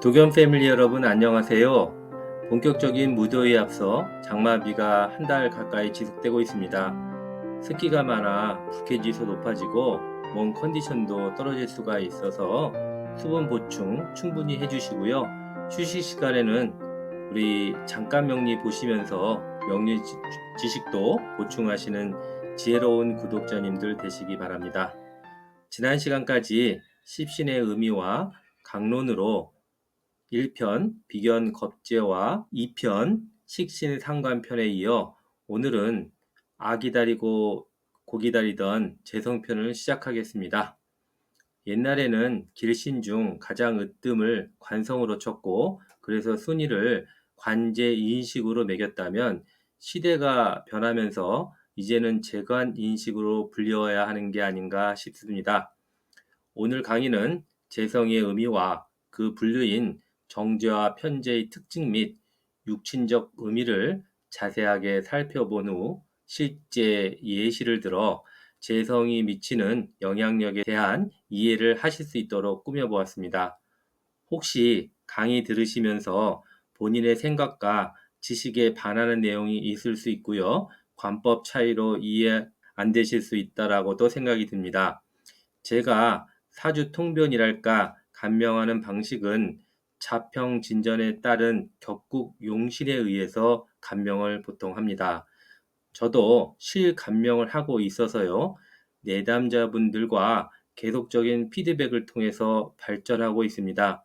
도겸 패밀리 여러분 안녕하세요. 본격적인 무더위에 앞서 장마비가 한 달 가까이 지속되고 있습니다. 습기가 많아 불쾌지수 높아지고 몸 컨디션도 떨어질 수가 있어서 수분 보충 충분히 해주시고요. 휴식 시간에는 우리 잠깐 명리 보시면서 명리 지식도 보충하시는 지혜로운 구독자님들 되시기 바랍니다. 지난 시간까지 십신의 의미와 강론으로 1편 비견 겁재와 2편 식신상관편에 이어 오늘은 아기다리고 고기다리던 재성편을 시작하겠습니다. 옛날에는 길신 중 가장 으뜸을 관성으로 쳤고 그래서 순위를 관제 2인식으로 매겼다면 시대가 변하면서 이제는 재관 인식으로 불려야 하는 게 아닌가 싶습니다. 오늘 강의는 재성의 의미와 그 분류인 정제와 편제의 특징 및 육친적 의미를 자세하게 살펴본 후 실제 예시를 들어 재성이 미치는 영향력에 대한 이해를 하실 수 있도록 꾸며보았습니다. 혹시 강의 들으시면서 본인의 생각과 지식에 반하는 내용이 있을 수 있고요. 관법 차이로 이해 안 되실 수 있다라고도 생각이 듭니다. 제가 사주 통변이랄까 간명하는 방식은 자평진전에 따른 격국 용신에 의해서 간명을 보통 합니다. 저도 실간명을 하고 있어서요. 내담자분들과 계속적인 피드백을 통해서 발전하고 있습니다.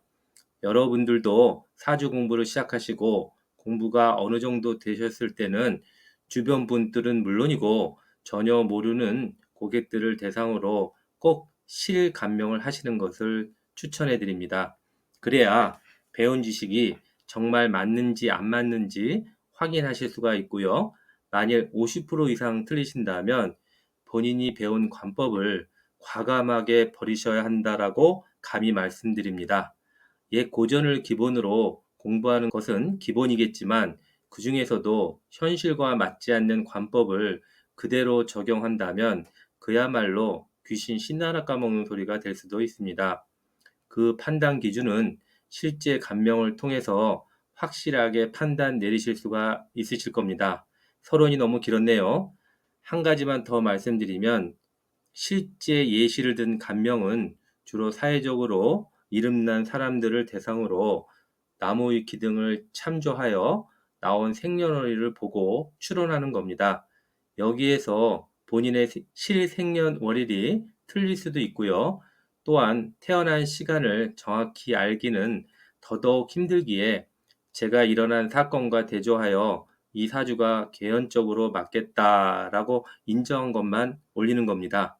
여러분들도 사주 공부를 시작하시고 공부가 어느 정도 되셨을 때는 주변 분들은 물론이고 전혀 모르는 고객들을 대상으로 꼭 실감명을 하시는 것을 추천해 드립니다. 그래야 배운 지식이 정말 맞는지 안 맞는지 확인하실 수가 있고요. 만일 50% 이상 틀리신다면 본인이 배운 관법을 과감하게 버리셔야 한다라고 감히 말씀드립니다. 옛 고전을 기본으로 공부하는 것은 기본이겠지만 그 중에서도 현실과 맞지 않는 관법을 그대로 적용한다면 그야말로 귀신 신나라 까먹는 소리가 될 수도 있습니다. 그 판단 기준은 실제 감명을 통해서 확실하게 판단 내리실 수가 있으실 겁니다. 서론이 너무 길었네요. 한 가지만 더 말씀드리면 실제 예시를 든 감명은 주로 사회적으로 이름난 사람들을 대상으로 나무위키 등을 참조하여 나온 생년월일을 보고 추론하는 겁니다. 여기에서 본인의 실생년월일이 틀릴 수도 있고요. 또한 태어난 시간을 정확히 알기는 더더욱 힘들기에 제가 일어난 사건과 대조하여 이 사주가 개연적으로 맞겠다라고 인정한 것만 올리는 겁니다.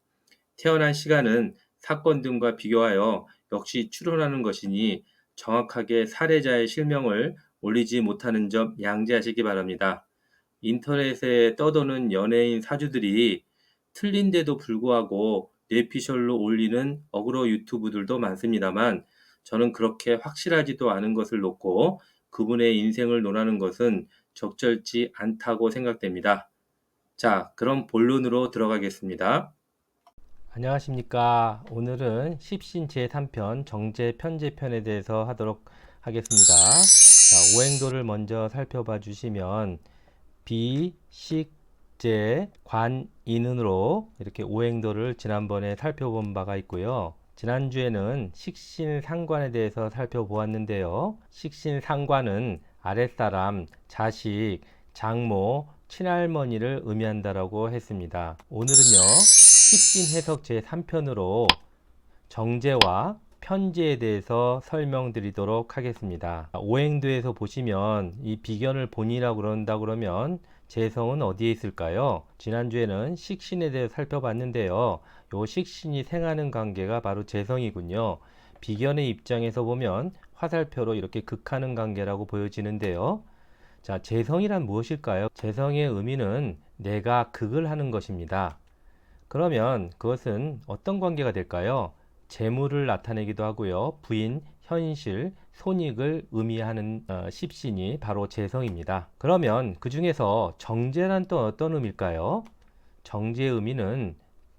태어난 시간은 사건 등과 비교하여 역시 추론하는 것이니 정확하게 사례자의 실명을 올리지 못하는 점 양지하시기 바랍니다. 인터넷에 떠도는 연예인 사주들이 틀린데도 불구하고 뇌피셜로 올리는 어그로 유튜브들도 많습니다만 저는 그렇게 확실하지도 않은 것을 놓고 그분의 인생을 논하는 것은 적절치 않다고 생각됩니다. 자, 그럼 본론으로 들어가겠습니다. 안녕하십니까. 오늘은 십신 제3편 정제 편제편에 대해서 하도록 하겠습니다. 자, 오행도를 먼저 살펴봐 주시면 비, 식, 제, 관, 인은으로 이렇게 오행도를 지난번에 살펴본 바가 있고요. 지난주에는 식신상관에 대해서 살펴보았는데요. 식신상관은 아랫사람, 자식, 장모, 친할머니를 의미한다라고 했습니다. 오늘은요, 식신해석 제3편으로 정제와 편제에 대해서 설명드리도록 하겠습니다. 오행도에서 보시면 이 비견을 본이라고 그런다 그러면 재성은 어디에 있을까요? 지난주에는 식신에 대해 살펴봤는데요. 요 식신이 생하는 관계가 바로 재성이군요. 비견의 입장에서 보면 화살표로 이렇게 극하는 관계라고 보여지는데요. 자, 재성이란 무엇일까요? 재성의 의미는 내가 극을 하는 것입니다. 그러면 그것은 어떤 관계가 될까요? 재물을 나타내기도 하고요. 부인, 현실, 손익을 의미하는 십신이 바로 재성입니다. 그러면 그 중에서 정제란 또 어떤 의미일까요? 정제의 의미는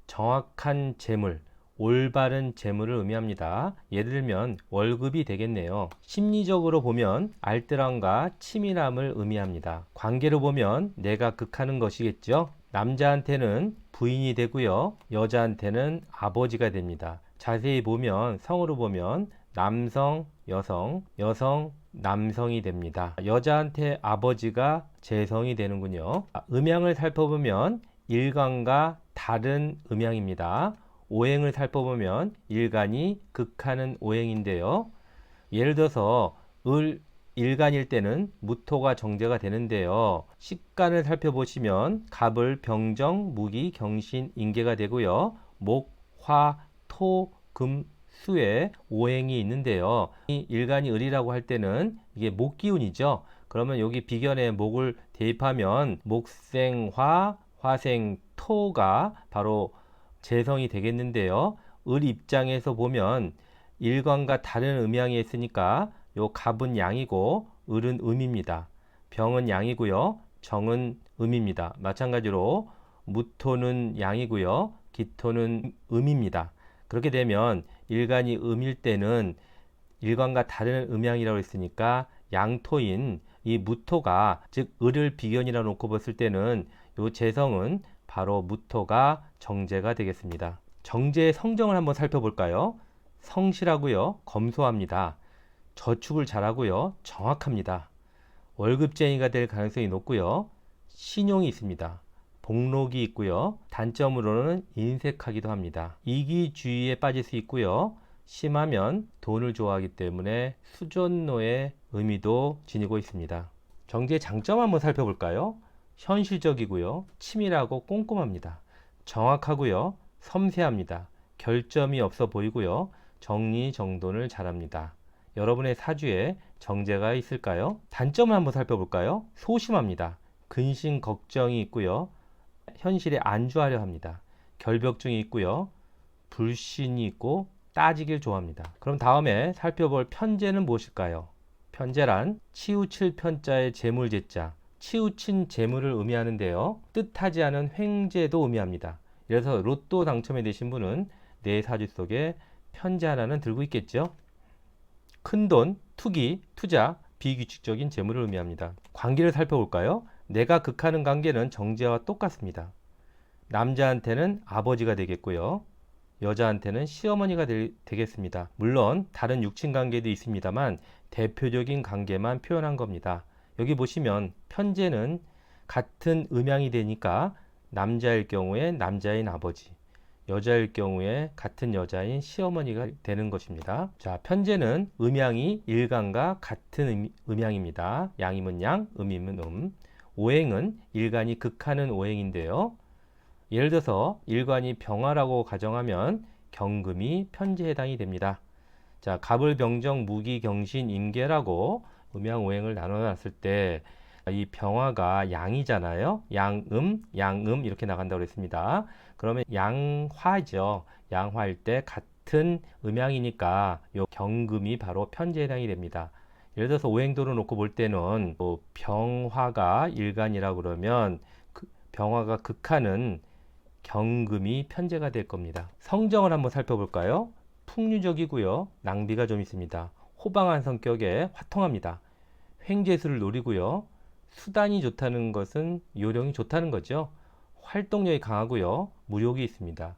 정확한 재물, 올바른 재물을 의미합니다. 예를 들면 월급이 되겠네요. 심리적으로 보면 알뜰함과 치밀함을 의미합니다. 관계로 보면 내가 극하는 것이겠죠. 남자한테는 부인이 되고요. 여자한테는 아버지가 됩니다. 자세히 보면 성으로 보면 남성, 여성, 여성, 남성이 됩니다. 여자한테 아버지가 재성이 되는군요. 음양을 살펴보면 일간과 다른 음양입니다. 오행을 살펴보면 일간이 극하는 오행인데요. 예를 들어서 일간일 때는 무토가 정제가 되는데요. 식간을 살펴보시면 갑을 병정, 무기, 경신, 인계가 되고요. 목, 화, 토, 금, 수의 오행이 있는데요. 이 일간이 을이라고 할 때는 이게 목기운이죠. 그러면 여기 비견에 목을 대입하면 목생화, 화생토가 바로 재성이 되겠는데요. 을 입장에서 보면 일간과 다른 음양이 있으니까 요 갑은 양이고 을은 음입니다. 병은 양이고요. 정은 음입니다. 마찬가지로 무토는 양이고요. 기토는 음입니다. 그렇게 되면 일간이 음일 때는 일간과 다른 음양이라고 했으니까 양토인 이 무토가 즉 을을 비견이라 놓고 봤을 때는 요 재성은 바로 무토가 정제가 되겠습니다. 정제의 성정을 한번 살펴볼까요? 성실하고요. 검소합니다. 저축을 잘하고요. 정확합니다. 월급쟁이가 될 가능성이 높고요. 신용이 있습니다. 복록이 있고요. 단점으로는 인색하기도 합니다. 이기주의에 빠질 수 있고요. 심하면 돈을 좋아하기 때문에 수존노의 의미도 지니고 있습니다. 정제의 장점 한번 살펴볼까요? 현실적이고요. 치밀하고 꼼꼼합니다. 정확하고요. 섬세합니다. 결점이 없어 보이고요. 정리정돈을 잘합니다. 여러분의 사주에 정제가 있을까요? 단점을 한번 살펴볼까요? 소심합니다. 근심 걱정이 있고요. 현실에 안주하려 합니다. 결벽증이 있고요. 불신이 있고 따지길 좋아합니다. 그럼 다음에 살펴볼 편재는 무엇일까요? 편재란 치우칠 편자의 재물재자, 치우친 재물을 의미하는데요. 뜻하지 않은 횡재도 의미합니다. 그래서 로또 당첨이 되신 분은 내 사주 속에 편재 하나는 들고 있겠죠. 큰돈, 투기, 투자, 비규칙적인 재물을 의미합니다. 관계를 살펴볼까요? 내가 극하는 관계는 정제와 똑같습니다. 남자한테는 아버지가 되겠고요. 여자한테는 시어머니가 되겠습니다. 물론 다른 육친 관계도 있습니다만 대표적인 관계만 표현한 겁니다. 여기 보시면 편재는 같은 음양이 되니까 남자일 경우에 남자인 아버지, 여자일 경우에 같은 여자인 시어머니가 되는 것입니다. 자, 편재는 음양이 일간과 같은 음양입니다. 양이면 양, 음이면 음. 오행은 일간이 극하는 오행인데요. 예를 들어서 일간이 병화라고 가정하면 경금이 편재에 해당이 됩니다. 자, 갑을 병정, 무기, 경신, 임계라고 음양 오행을 나눠놨을 때 이 병화가 양이잖아요. 양음, 양음 이렇게 나간다고 했습니다. 그러면 양화죠. 양화일 때 같은 음양이니까 요 경금이 바로 편재에 해당이 됩니다. 예를 들어서 오행도를 놓고 볼 때는 병화가 일간이라고 그러면 병화가 극하는 경금이 편재가 될 겁니다. 성정을 한번 살펴볼까요? 풍류적이고요. 낭비가 좀 있습니다. 호방한 성격에 화통합니다. 횡재수를 노리고요. 수단이 좋다는 것은 요령이 좋다는 거죠. 활동력이 강하고요. 무력이 있습니다.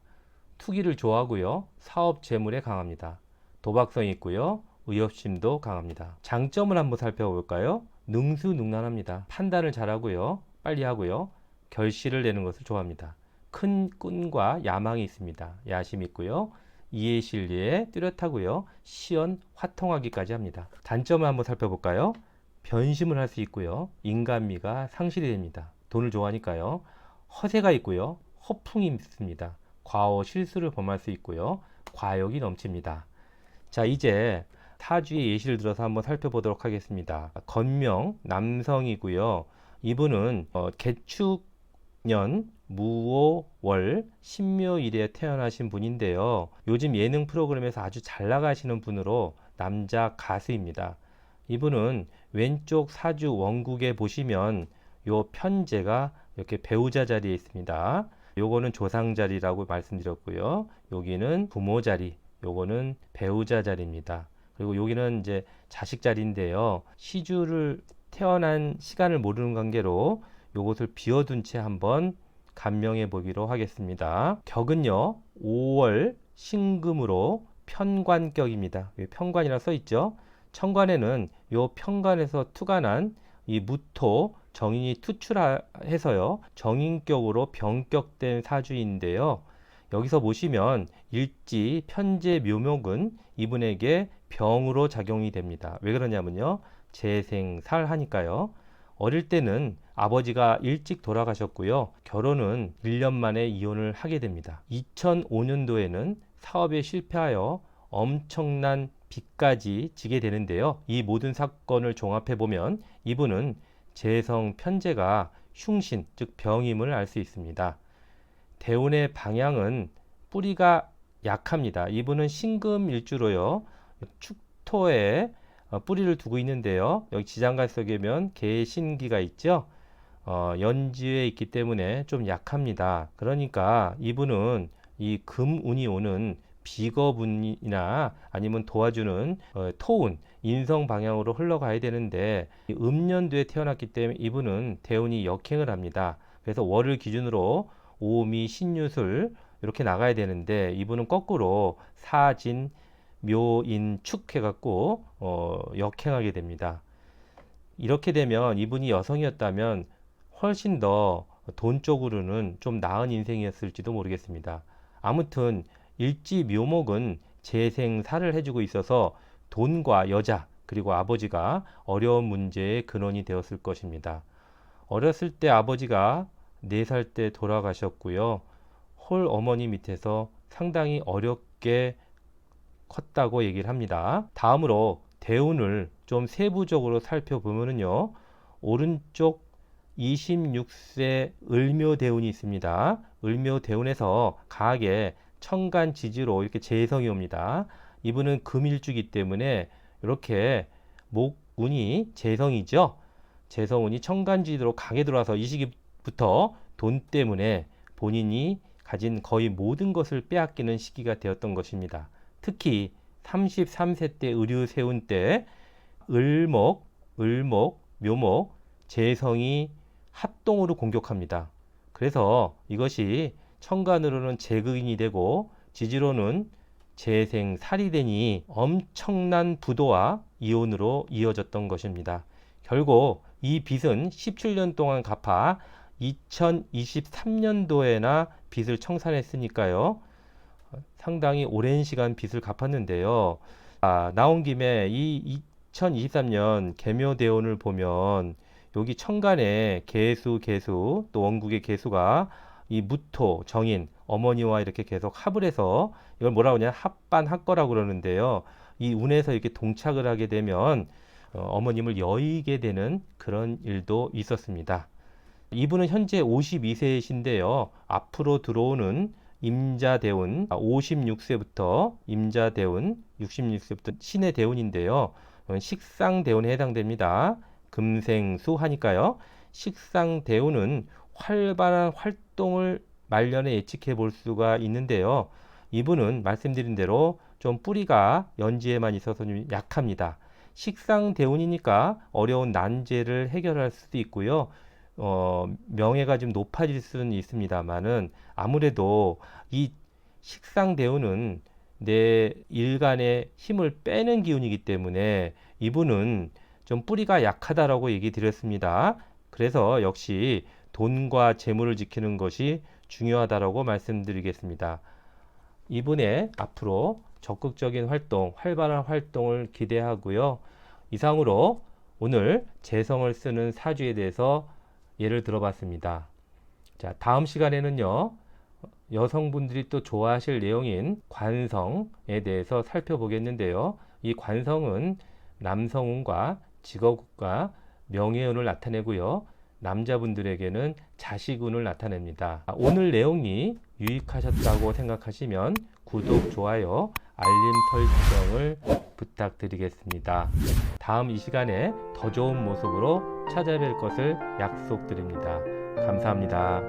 투기를 좋아하고요. 사업 재물에 강합니다. 도박성이 있고요. 의협심도 강합니다. 장점을 한번 살펴볼까요? 능수능란합니다. 판단을 잘하고요. 빨리 하고요. 결실을 내는 것을 좋아합니다. 큰 끈과 야망이 있습니다. 야심이 있고요. 이해실리에 뚜렷하고요. 시연 화통하기까지 합니다. 단점을 한번 살펴볼까요? 변심을 할 수 있고요. 인간미가 상실이 됩니다. 돈을 좋아하니까요. 허세가 있고요. 허풍이 있습니다. 과오 실수를 범할 수 있고요. 과욕이 넘칩니다. 자, 이제 타주의 예시를 들어서 한번 살펴보도록 하겠습니다. 건명 남성이고요. 이분은 개축년 무오월 신묘일에 태어나신 분인데요. 요즘 예능 프로그램에서 아주 잘 나가시는 분으로 남자 가수입니다. 이분은 왼쪽 사주 원국에 보시면 요 편재가 이렇게 배우자 자리에 있습니다. 요거는 조상 자리라고 말씀드렸고요. 여기는 부모 자리, 요거는 배우자 자리입니다. 그리고 여기는 이제 자식 자리인데요. 시주를 태어난 시간을 모르는 관계로 요것을 비워둔 채 한번 감명해 보기로 하겠습니다. 격은요, 5월 신금으로 편관격입니다. 여기 편관이라 써 있죠. 천간에는 요 편관에서 투관한 이 무토 정인이 투출해서요, 정인격으로 병격된 사주인데요. 여기서 보시면 일지 편재 묘목은 이분에게 병으로 작용이 됩니다. 왜 그러냐면요, 재생살하니까요. 어릴 때는 아버지가 일찍 돌아가셨고요. 결혼은 1년 만에 이혼을 하게 됩니다. 2005년도에는 사업에 실패하여 엄청난 빚까지 지게 되는데요. 이 모든 사건을 종합해 보면 이분은 재성 편재가 흉신, 즉 병임을 알 수 있습니다. 대운의 방향은 뿌리가 약합니다. 이분은 신금일주로요, 축토에 뿌리를 두고 있는데요. 여기 지장간석이면 개신기가 있죠. 연지에 있기 때문에 좀 약합니다. 그러니까 이분은 이 금운이 오는 비겁운이나 아니면 도와주는 토운, 인성 방향으로 흘러가야 되는데 음년도에 태어났기 때문에 이분은 대운이 역행을 합니다. 그래서 월을 기준으로 오미, 신유술 이렇게 나가야 되는데 이분은 거꾸로 사진, 묘인, 축 해갖고 역행하게 됩니다. 이렇게 되면 이분이 여성이었다면 훨씬 더 돈 쪽으로는 좀 나은 인생이었을지도 모르겠습니다. 아무튼 일지 묘목은 재생살을 해주고 있어서 돈과 여자 그리고 아버지가 어려운 문제의 근원이 되었을 것입니다. 어렸을 때 아버지가 4살 때 돌아가셨고요. 홀 어머니 밑에서 상당히 어렵게 컸다고 얘기를 합니다. 다음으로 대운을 좀 세부적으로 살펴보면요, 오른쪽 26세 을묘대운이 있습니다. 을묘대운에서 가하게 천간지지로 이렇게 재성이 옵니다. 이분은 금일주기 때문에 이렇게 목운이 재성이죠. 재성운이 천간지지로 강에 들어와서 이 시기부터 돈 때문에 본인이 가진 거의 모든 것을 빼앗기는 시기가 되었던 것입니다. 특히 33세 때 을유세운 때 을목, 묘목, 재성이 합동으로 공격합니다. 그래서 이것이 천간으로는 재극인이 되고 지지로는 재생살이 되니 엄청난 부도와 이혼으로 이어졌던 것입니다. 결국 이 빚은 17년 동안 갚아 2023년도에나 빚을 청산했으니까요. 상당히 오랜 시간 빚을 갚았는데요. 나온 김에 이 2023년 계묘대운을 보면 여기 천간에 개수 또 원국의 개수가 이 무토 정인 어머니와 이렇게 계속 합을 해서 이걸 뭐라고 하냐, 합반합거라고 그러는데요. 이 운에서 이렇게 동착을 하게 되면 어머님을 여의게 되는 그런 일도 있었습니다. 이분은 현재 52세이신데요. 앞으로 들어오는 임자대운 56세부터 임자대운 66세부터 신의 대운인데요. 식상대운에 해당됩니다. 금생수 하니까요. 식상대운은 활발한 활동을 말년에 예측해 볼 수가 있는데요. 이분은 말씀드린 대로 좀 뿌리가 연지에만 있어서 좀 약합니다. 식상대운이니까 어려운 난제를 해결할 수도 있고요. 명예가 좀 높아질 수는 있습니다만은 아무래도 이 식상대운은 내 일간의 힘을 빼는 기운이기 때문에 이분은 좀 뿌리가 약하다라고 얘기 드렸습니다. 그래서 역시 돈과 재물을 지키는 것이 중요하다라고 말씀드리겠습니다. 이분의 앞으로 적극적인 활동, 활발한 활동을 기대하고요. 이상으로 오늘 재성을 쓰는 사주에 대해서 예를 들어봤습니다. 자, 다음 시간에는요, 여성분들이 또 좋아하실 내용인 관성에 대해서 살펴보겠는데요. 이 관성은 남성운과 직업운과 명예운을 나타내고요. 남자분들에게는 자식운을 나타냅니다. 오늘 내용이 유익하셨다고 생각하시면 구독, 좋아요, 알림 설정을 부탁드리겠습니다. 다음 이 시간에 더 좋은 모습으로 찾아뵐 것을 약속드립니다. 감사합니다.